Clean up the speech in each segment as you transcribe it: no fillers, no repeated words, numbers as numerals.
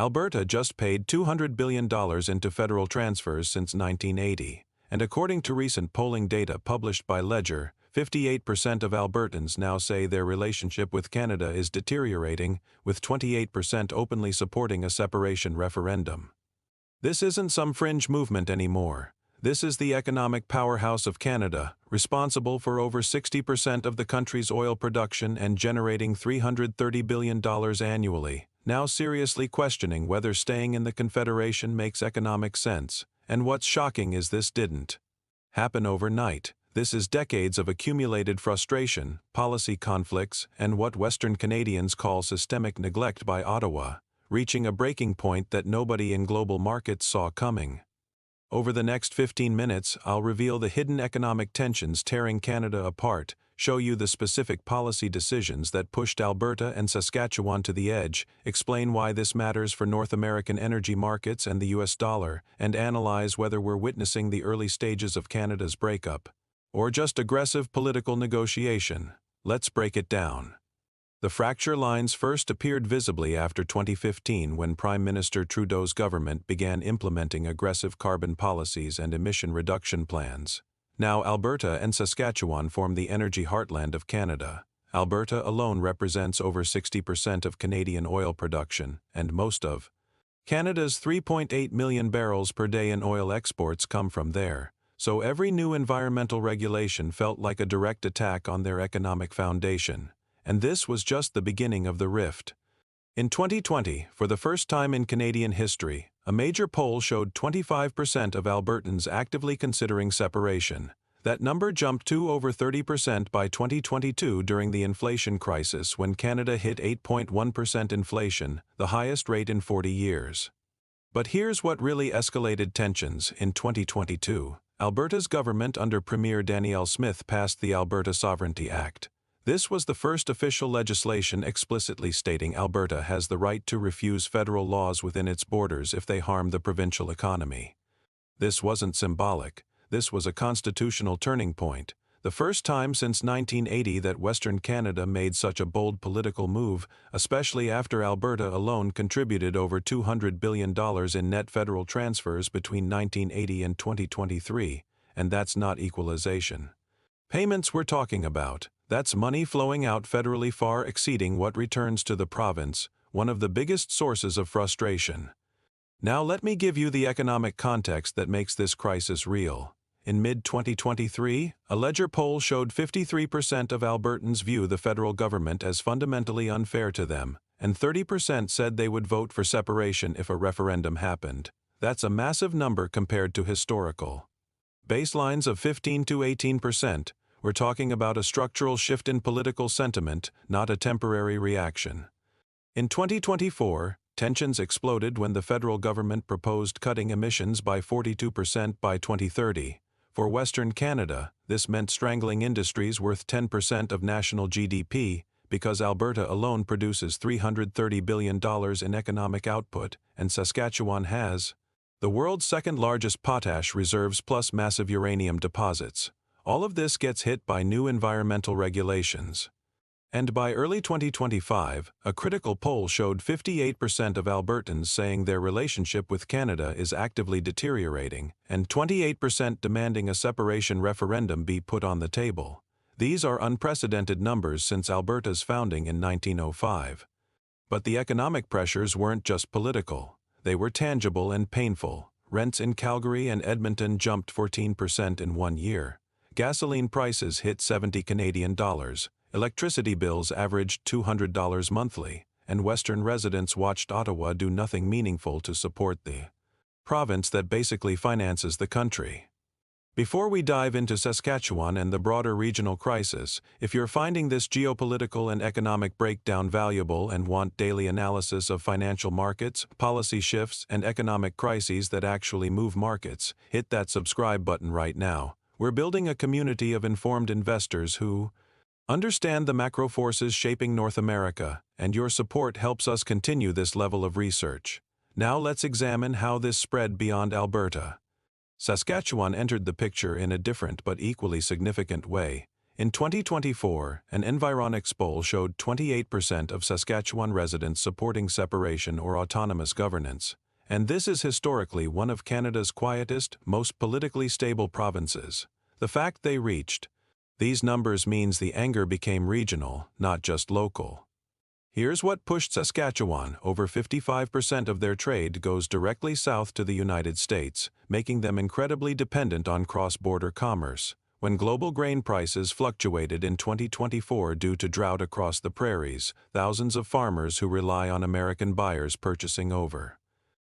Alberta just paid $200 billion into federal transfers since 1980, and according to recent polling data published by Ledger, 58% of Albertans now say their relationship with Canada is deteriorating, with 28% openly supporting a separation referendum. This isn't some fringe movement anymore. This is the economic powerhouse of Canada, responsible for over 60% of the country's oil production and generating $330 billion annually, now seriously questioning whether staying in the Confederation makes economic sense. And what's shocking is this didn't happen overnight. This is decades of accumulated frustration, policy conflicts, and what Western Canadians call systemic neglect by Ottawa, reaching a breaking point that nobody in global markets saw coming. Over the next 15 minutes, I'll reveal the hidden economic tensions tearing Canada apart, show you the specific policy decisions that pushed Alberta and Saskatchewan to the edge, explain why this matters for North American energy markets and the US dollar, and analyze whether we're witnessing the early stages of Canada's breakup, or just aggressive political negotiation. Let's break it down. The fracture lines first appeared visibly after 2015 when Prime Minister Trudeau's government began implementing aggressive carbon policies and emission reduction plans. Now Alberta and Saskatchewan form the energy heartland of Canada. Alberta alone represents over 60% of Canadian oil production, and most of Canada's 3.8 million barrels per day in oil exports come from there. So every new environmental regulation felt like a direct attack on their economic foundation. And this was just the beginning of the rift. In 2020, for the first time in Canadian history, a major poll showed 25% of Albertans actively considering separation. That number jumped to over 30% by 2022 during the inflation crisis when Canada hit 8.1% inflation, the highest rate in 40 years. But here's what really escalated tensions in 2022. Alberta's government under Premier Danielle Smith passed the Alberta Sovereignty Act. This was the first official legislation explicitly stating Alberta has the right to refuse federal laws within its borders if they harm the provincial economy. This wasn't symbolic. This was a constitutional turning point, the first time since 1980 that Western Canada made such a bold political move, especially after Alberta alone contributed over $200 billion in net federal transfers between 1980 and 2023, and that's not equalization. Payments we're talking about. That's money flowing out federally far exceeding what returns to the province, one of the biggest sources of frustration. Now let me give you the economic context that makes this crisis real. In mid-2023, a Ledger poll showed 53% of Albertans view the federal government as fundamentally unfair to them, and 30% said they would vote for separation if a referendum happened. That's a massive number compared to historical baselines of 15 to 18%. We're talking about a structural shift in political sentiment, not a temporary reaction. In 2024, tensions exploded when the federal government proposed cutting emissions by 42% by 2030. For Western Canada, this meant strangling industries worth 10% of national GDP, because Alberta alone produces $330 billion in economic output, and Saskatchewan has the world's second-largest potash reserves plus massive uranium deposits. All of this gets hit by new environmental regulations. And by early 2025, a critical poll showed 58% of Albertans saying their relationship with Canada is actively deteriorating, and 28% demanding a separation referendum be put on the table. These are unprecedented numbers since Alberta's founding in 1905. But the economic pressures weren't just political. They were tangible and painful. Rents in Calgary and Edmonton jumped 14% in 1 year. Gasoline prices hit 70 Canadian dollars, electricity bills averaged $200 monthly, and Western residents watched Ottawa do nothing meaningful to support the province that basically finances the country. Before we dive into Saskatchewan and the broader regional crisis, if you're finding this geopolitical and economic breakdown valuable and want daily analysis of financial markets, policy shifts, and economic crises that actually move markets, hit that subscribe button right now. We're building a community of informed investors who understand the macro forces shaping North America, and your support helps us continue this level of research. Now let's examine how this spread beyond Alberta. Saskatchewan entered the picture in a different but equally significant way. In 2024, an Environics poll showed 28% of Saskatchewan residents supporting separation or autonomous governance, and this is historically one of Canada's quietest, most politically stable provinces. The fact they reached these numbers means the anger became regional, not just local. Here's what pushed Saskatchewan. Over 55% of their trade goes directly south to the United States, making them incredibly dependent on cross-border commerce. When global grain prices fluctuated in 2024 due to drought across the prairies, thousands of farmers who rely on American buyers purchasing over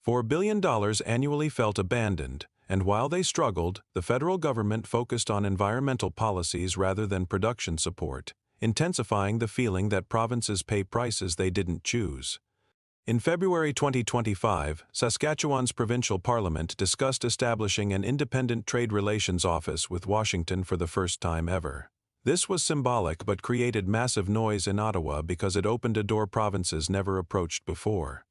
$4 billion annually felt abandoned, and while they struggled, the federal government focused on environmental policies rather than production support, intensifying the feeling that provinces pay prices they didn't choose. In February 2025, Saskatchewan's provincial parliament discussed establishing an independent trade relations office with Washington for the first time ever. This was symbolic but created massive noise in Ottawa because it opened a door provinces never approached before.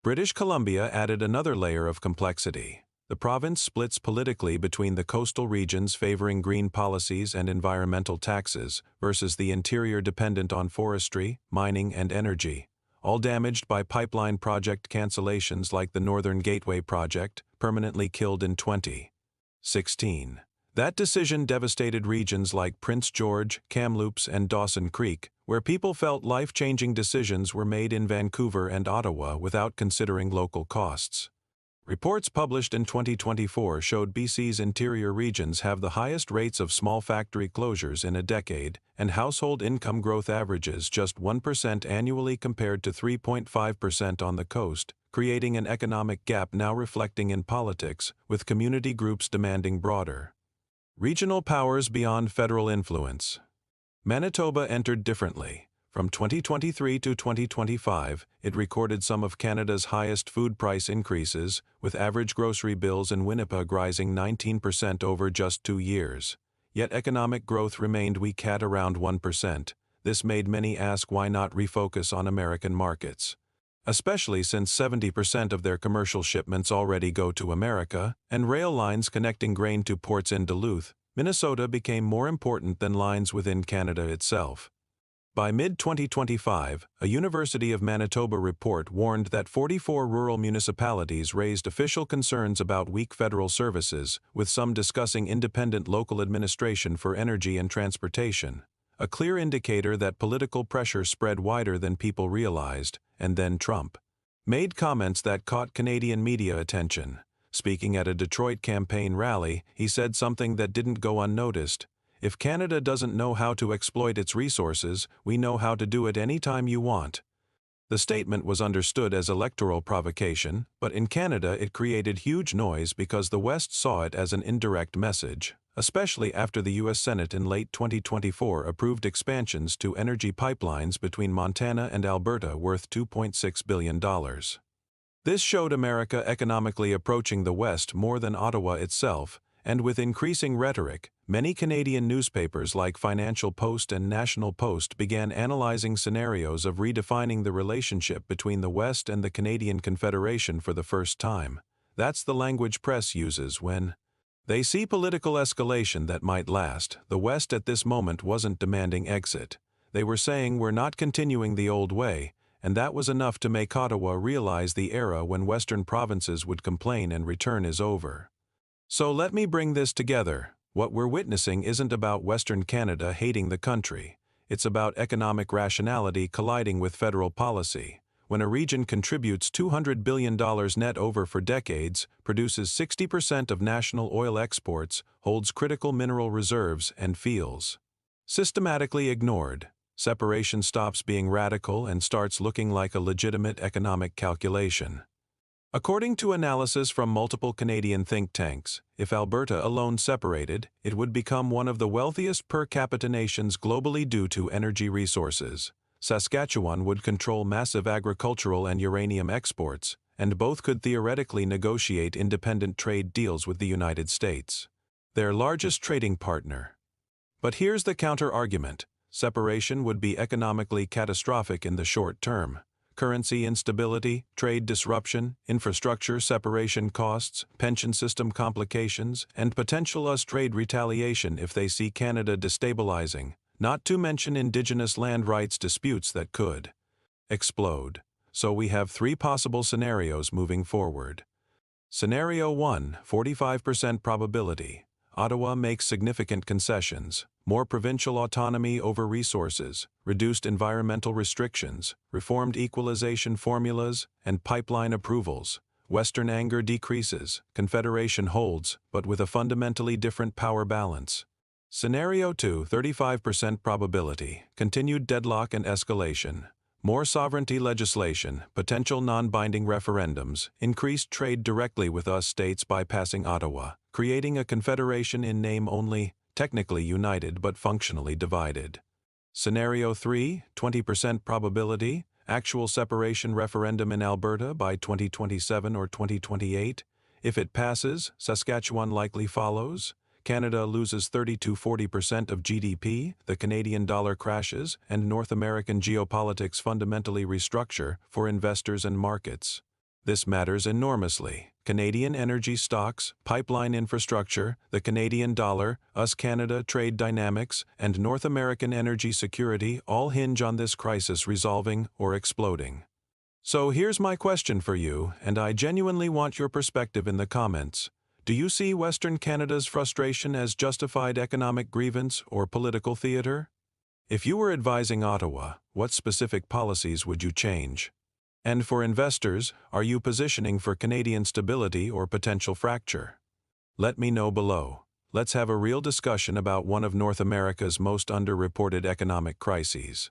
British Columbia added another layer of complexity. The province splits politically between the coastal regions favoring green policies and environmental taxes versus the interior dependent on forestry, mining, and energy, all damaged by pipeline project cancellations like the Northern Gateway project, permanently killed in 2016. That decision devastated regions like Prince George, Kamloops, and Dawson Creek, where people felt life-changing decisions were made in Vancouver and Ottawa without considering local costs. Reports published in 2024 showed BC's interior regions have the highest rates of small factory closures in a decade, and household income growth averages just 1% annually compared to 3.5% on the coast, creating an economic gap now reflecting in politics, with community groups demanding broader regional powers beyond federal influence. Manitoba entered differently. From 2023 to 2025, it recorded some of Canada's highest food price increases, with average grocery bills in Winnipeg rising 19% over just 2 years. Yet economic growth remained weak at around 1%. This made many ask why not refocus on American markets, especially since 70% of their commercial shipments already go to America, and rail lines connecting grain to ports in Duluth, Minnesota became more important than lines within Canada itself. By mid-2025, a University of Manitoba report warned that 44 rural municipalities raised official concerns about weak federal services, with some discussing independent local administration for energy and transportation, a clear indicator that political pressure spread wider than people realized. And then Trump made comments that caught Canadian media attention. Speaking at a Detroit campaign rally, he said something that didn't go unnoticed. If Canada doesn't know how to exploit its resources, we know how to do it anytime you want. The statement was understood as electoral provocation, but in Canada it created huge noise because the West saw it as an indirect message, especially after the U.S. Senate in late 2024 approved expansions to energy pipelines between Montana and Alberta worth $2.6 billion. This showed America economically approaching the West more than Ottawa itself, and with increasing rhetoric, many Canadian newspapers like Financial Post and National Post began analyzing scenarios of redefining the relationship between the West and the Canadian Confederation for the first time. That's the language press uses when they see political escalation that might last. The West at this moment wasn't demanding exit. They were saying we're not continuing the old way, and that was enough to make Ottawa realize the era when Western provinces would complain and return is over. So let me bring this together. What we're witnessing isn't about Western Canada hating the country. It's about economic rationality colliding with federal policy. When a region contributes $200 billion net over for decades, produces 60% of national oil exports, holds critical mineral reserves, and feels systematically ignored, separation stops being radical and starts looking like a legitimate economic calculation. According to analysis from multiple Canadian think tanks, if Alberta alone separated, it would become one of the wealthiest per capita nations globally due to energy resources. Saskatchewan would control massive agricultural and uranium exports, and both could theoretically negotiate independent trade deals with the United States, their largest trading partner. But here's the counter-argument. Separation would be economically catastrophic in the short term. currency instability, trade disruption, infrastructure separation costs, pension system complications, and potential US trade retaliation if they see Canada destabilizing, not to mention Indigenous land rights disputes that could explode. So we have three possible scenarios moving forward. Scenario 1, 45% probability. Ottawa makes significant concessions, more provincial autonomy over resources, reduced environmental restrictions, reformed equalization formulas, and pipeline approvals. Western anger decreases, Confederation holds, but with a fundamentally different power balance. Scenario 2, 35% probability, continued deadlock and escalation. More sovereignty legislation, potential non-binding referendums, increased trade directly with US states bypassing Ottawa, creating a confederation in name only, technically united but functionally divided. Scenario 3, 20% probability, actual separation referendum in Alberta by 2027 or 2028. If it passes, Saskatchewan likely follows. Canada loses 30–40% of GDP, the Canadian dollar crashes, and North American geopolitics fundamentally restructure for investors and markets. This matters enormously. Canadian energy stocks, pipeline infrastructure, the Canadian dollar, US-Canada trade dynamics, and North American energy security all hinge on this crisis resolving or exploding. So here's my question for you, and I genuinely want your perspective in the comments. Do you see Western Canada's frustration as justified economic grievance or political theater? If you were advising Ottawa, what specific policies would you change? And for investors, are you positioning for Canadian stability or potential fracture? Let me know below. Let's have a real discussion about one of North America's most underreported economic crises.